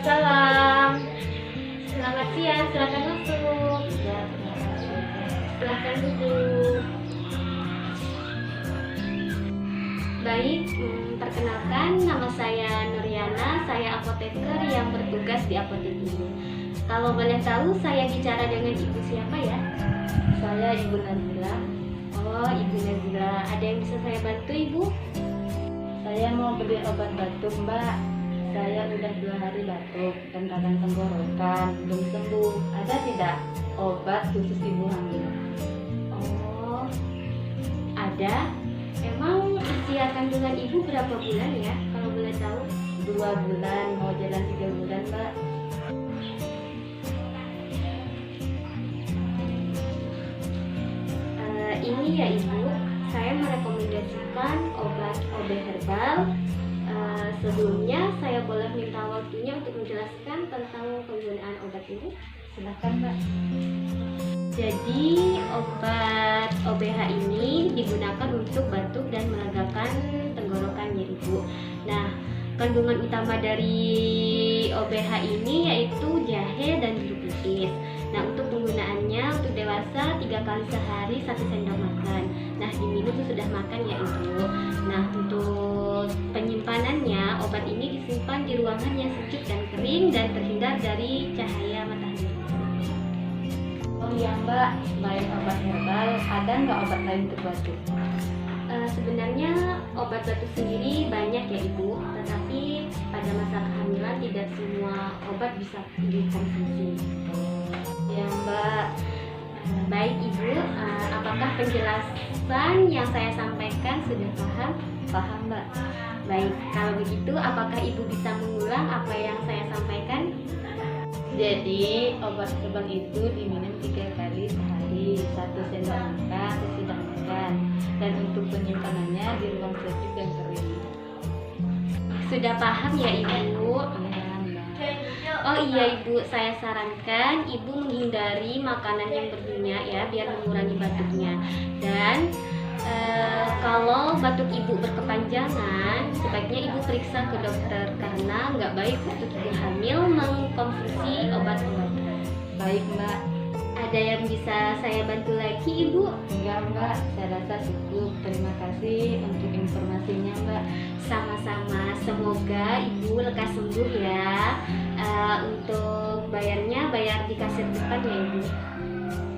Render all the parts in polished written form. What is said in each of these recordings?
Waalaikumsalam. Selamat siang, silakan masuk. Ya, terima kasih. Silakan duduk. Baik, perkenalkan nama saya Nuriana, saya apoteker yang bertugas di apotek ini. Kalau boleh tahu saya bicara dengan ibu siapa ya? Saya Ibu Nazila. Oh, Ibu Nazila. Ada yang bisa saya bantu, Ibu? Saya mau beli obat batuk, Mbak. Saya udah 2 hari batuk dan radang tenggorokan, belum sembuh. Ada tidak obat khusus ibu hamil? Oh, ada. Emang usia kandungan ibu berapa bulan ya? Kalau boleh tahu? 2 bulan, mau jalan 3 bulan, Mbak. Ini ya Ibu, saya merekomendasikan obat OB herbal. Sebelumnya saya boleh minta waktunya untuk menjelaskan tentang penggunaan obat ini? Silakan, Mbak. Jadi obat OBH ini digunakan untuk batuk dan melegakan tenggorokannya Ibu. Nah, kandungan utama dari OBH ini yaitu jahe dan jeruk nipis. Nah, untuk penggunaannya untuk dewasa 3 kali sehari 1 sendok makan. Nah, diminum itu sudah makan ya Ibu. Nah, untuk penyimpanannya obat ini disimpan di ruangan yang sejuk dan kering dan terhindar dari cahaya matahari. Oh iya, Mbak, selain obat herbal, ada nggak obat lain untuk batuk? Sebenarnya obat batuk sendiri banyak ya Ibu, tetapi pada masa kehamilan tidak semua obat bisa dikonsumsi. Ya, Mbak. Baik Ibu, apakah penjelasan yang saya sampaikan sudah paham? Paham, Mbak. Baik, kalau begitu apakah Ibu bisa mengulang apa yang saya sampaikan? Jadi obat herbal itu diminum 3 kali sehari, 1 sendok makan sesudah makan, dan untuk penyimpanannya di ruang sejuk dan kering. Sudah paham ya Ibu? Iya, Mbak. Oh iya Ibu, saya sarankan Ibu menghindari makanan yang berminyak ya, biar mengurangi batuknya. Dan kalau batuk Ibu berkepanjangan, sebaiknya Ibu periksa ke dokter karena nggak baik untuk ibu hamil mengkonsumsi obat-obatan. Baik, Mbak. Ada yang bisa saya bantu lagi Ibu? Enggak, Mbak. Saya rasa cukup. Terima kasih untuk informasinya, Mbak. Sama-sama, semoga Ibu lekas sembuh ya. Untuk bayarnya bayar di kasir depan ya Ibu.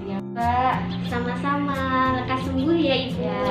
Ya, Mbak. Sama-sama, lekas sembuh ya Ibu. Ya.